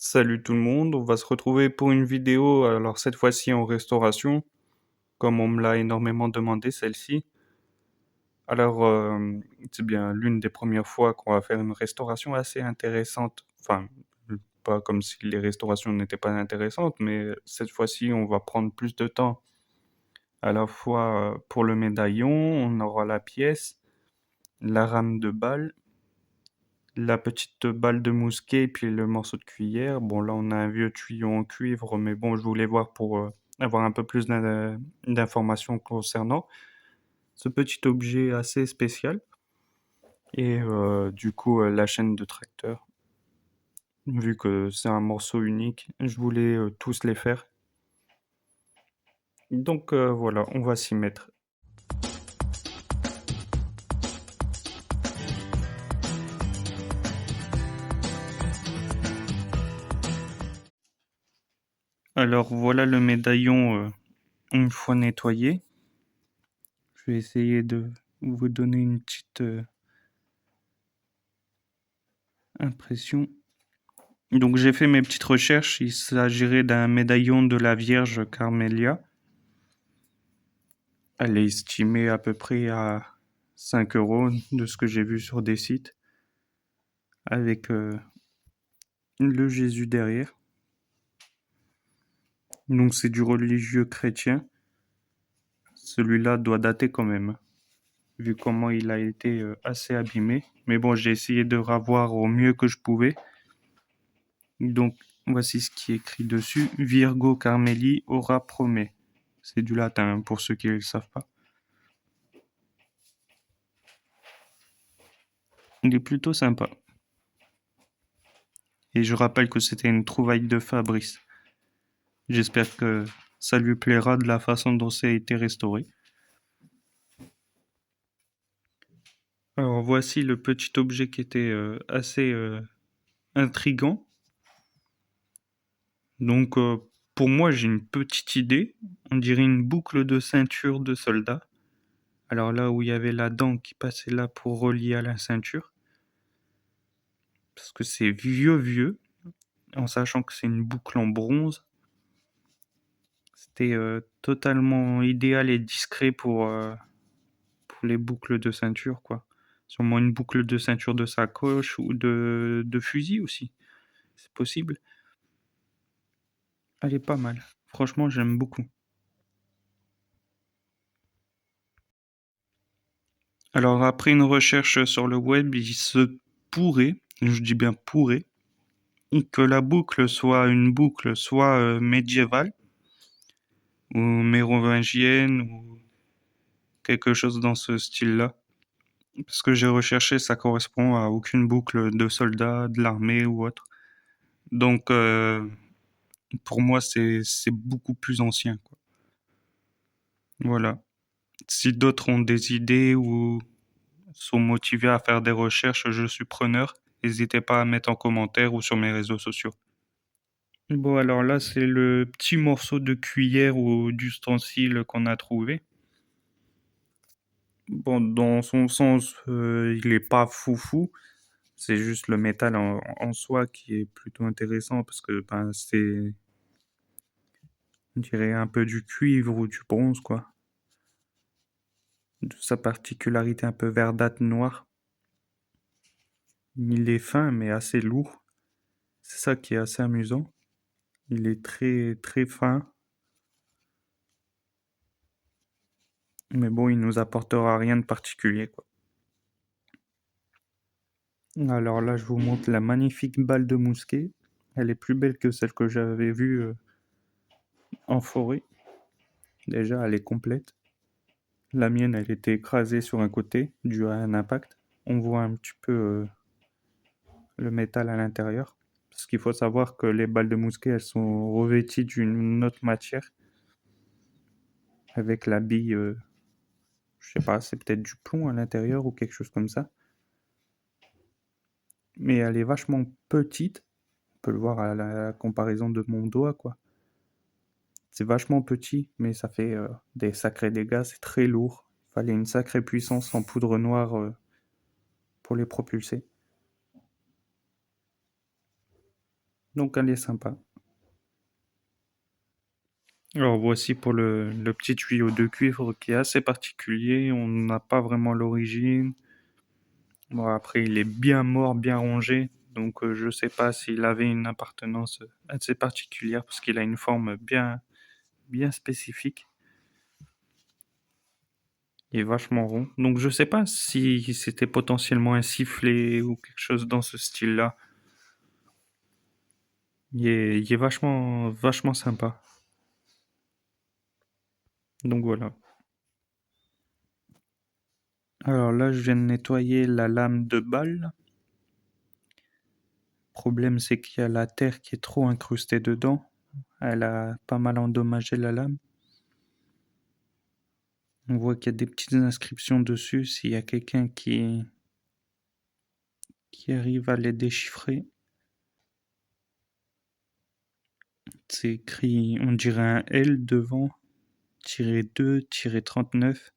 Salut tout le monde, on va se retrouver pour une vidéo, alors cette fois-ci en restauration, comme on me l'a énormément demandé celle-ci. Alors, c'est bien l'une des premières fois qu'on va faire une restauration assez intéressante. Enfin, pas comme si les restaurations n'étaient pas intéressantes, mais cette fois-ci, on va prendre plus de temps. À la fois pour le médaillon, on aura la pièce, la rame de balle, la petite balle de mousquet, puis le morceau de cuillère. Bon, là, on a un vieux tuyau en cuivre, mais bon, je voulais voir pour avoir un peu plus d'informations concernant ce petit objet assez spécial. Et du coup, la chaîne de tracteur. Vu que c'est un morceau unique, je voulais tous les faire. Donc voilà, on va s'y mettre. Alors voilà le médaillon une fois nettoyé. Je vais essayer de vous donner une petite impression. Donc j'ai fait mes petites recherches. Il s'agirait d'un médaillon de la Vierge Carmélia. Elle est estimée à peu près à 5 euros de ce que j'ai vu sur des sites. Avec le Jésus derrière. Donc c'est du religieux chrétien. Celui-là doit dater quand même, vu comment il a été assez abîmé. Mais bon, j'ai essayé de ravoir au mieux que je pouvais. Donc voici ce qui est écrit dessus. Virgo Carmeli ora prome. C'est du latin pour ceux qui ne le savent pas. Il est plutôt sympa. Et je rappelle que c'était une trouvaille de Fabrice. J'espère que ça lui plaira de la façon dont ça a été restauré. Alors voici le petit objet qui était assez intriguant. Donc pour moi j'ai une petite idée. On dirait une boucle de ceinture de soldat. Alors là où il y avait la dent qui passait là pour relier à la ceinture. Parce que c'est vieux, en sachant que c'est une boucle en bronze. C'était totalement idéal et discret pour les boucles de ceinture, quoi. Sûrement une boucle de ceinture de sacoche ou de fusil aussi. C'est possible. Elle est pas mal. Franchement, j'aime beaucoup. Alors, après une recherche sur le web, il se pourrait, je dis bien pourrait, que la boucle soit une boucle soit médiévale ou mérovingienne ou quelque chose dans ce style-là. Parce que j'ai recherché, ça correspond à aucune boucle de soldats, de l'armée ou autre. Donc, pour moi, c'est beaucoup plus ancien, quoi. Voilà. Si d'autres ont des idées ou sont motivés à faire des recherches, je suis preneur. N'hésitez pas à mettre en commentaire ou sur mes réseaux sociaux. Bon, alors là, c'est le petit morceau de cuillère ou d'ustensile qu'on a trouvé. Bon, dans son sens, il est pas foufou. C'est juste le métal en soi qui est plutôt intéressant parce que ben, c'est, on dirait un peu du cuivre ou du bronze, quoi. De sa particularité un peu verdâtre noire. Il est fin mais assez lourd. C'est ça qui est assez amusant. Il est très très fin. Mais bon, il nous apportera rien de particulier, quoi. Alors là, je vous montre la magnifique balle de mousquet. Elle est plus belle que celle que j'avais vue en forêt. Déjà, elle est complète. La mienne, elle était écrasée sur un côté, dû à un impact. On voit un petit peu le métal à l'intérieur. Parce qu'il faut savoir que les balles de mousquet, elles sont revêtues d'une autre matière. Avec la bille, je sais pas, c'est peut-être du plomb à l'intérieur ou quelque chose comme ça. Mais elle est vachement petite. On peut le voir à la comparaison de mon doigt, quoi. C'est vachement petit, mais ça fait des sacrés dégâts. C'est très lourd. Il fallait une sacrée puissance en poudre noire pour les propulser. Donc elle est sympa. Alors voici pour le petit tuyau de cuivre qui est assez particulier. On n'a pas vraiment l'origine. Bon, après, il est bien mort, bien rongé. Donc je sais pas s'il avait une appartenance assez particulière parce qu'il a une forme bien spécifique. Il est vachement rond. Donc je sais pas si c'était potentiellement un sifflet ou quelque chose dans ce style-là. Il est vachement sympa. Donc voilà. Alors là, je viens de nettoyer la lame de balle. Le problème, c'est qu'il y a la terre qui est trop incrustée dedans. Elle a pas mal endommagé la lame. On voit qu'il y a des petites inscriptions dessus. S'il y a quelqu'un qui arrive à les déchiffrer, c'est écrit, on dirait un L devant, -2, -39.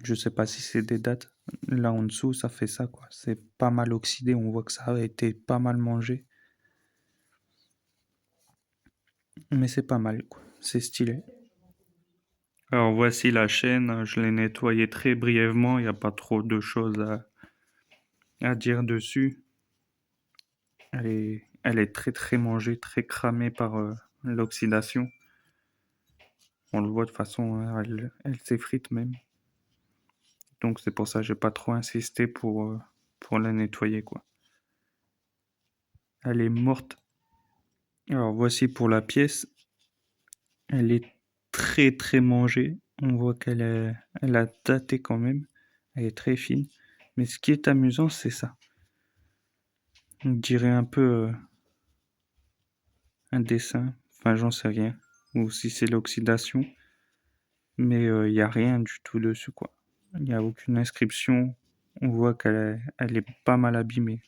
Je sais pas si c'est des dates. Là en dessous, ça fait ça, quoi. C'est pas mal oxydé. On voit que ça a été pas mal mangé. Mais c'est pas mal, quoi. C'est stylé. Alors voici la chaîne. Je l'ai nettoyée très brièvement. Il n'y a pas trop de choses à dire dessus. Elle est très mangée, très cramée par l'oxydation. On le voit de toute façon, hein, elle s'effrite même. Donc c'est pour ça que j'ai pas trop insisté pour la nettoyer, quoi. Elle est morte. Alors voici pour la pièce. Elle est très mangée. On voit elle a daté quand même. Elle est très fine. Mais ce qui est amusant, c'est ça. On dirait un peu un dessin. Enfin, j'en sais rien. Ou si c'est l'oxydation. Mais il n'y a rien du tout dessus, quoi. Il n'y a aucune inscription. On voit elle est pas mal abîmée.